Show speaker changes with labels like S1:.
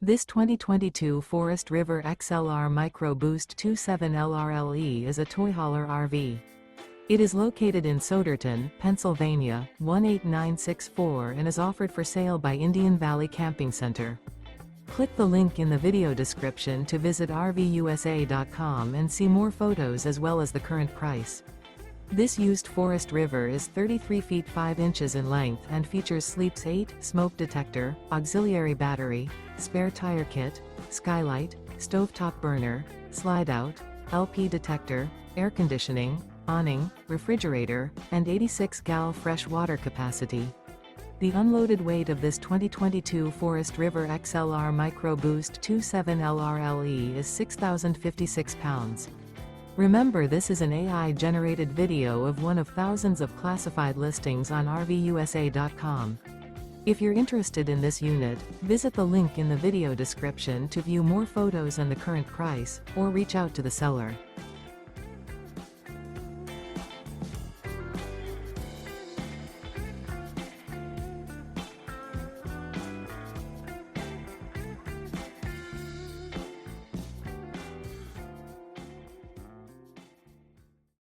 S1: This 2022 Forest River XLR Micro Boost 27 LRLE is a toy hauler RV. It is located in Souderton, Pennsylvania, 18964 and is offered for sale by Indian Valley Camping Center. Click the link in the video description to visit RVUSA.com and see more photos as well as the current price. This used Forest River is 33 feet 5 inches in length and features Sleep's 8, smoke detector, auxiliary battery, spare tire kit, skylight, stovetop burner, Slideout, LP detector, air conditioning, awning, refrigerator, and 86-gal fresh water capacity. The unloaded weight of this 2022 Forest River XLR Micro Boost 27 LRLE is 6,056 pounds. Remember, this is an AI-generated video of one of thousands of classified listings on RVUSA.com. If you're interested in this unit, visit the link in the video description to view more photos and the current price, or reach out to the seller.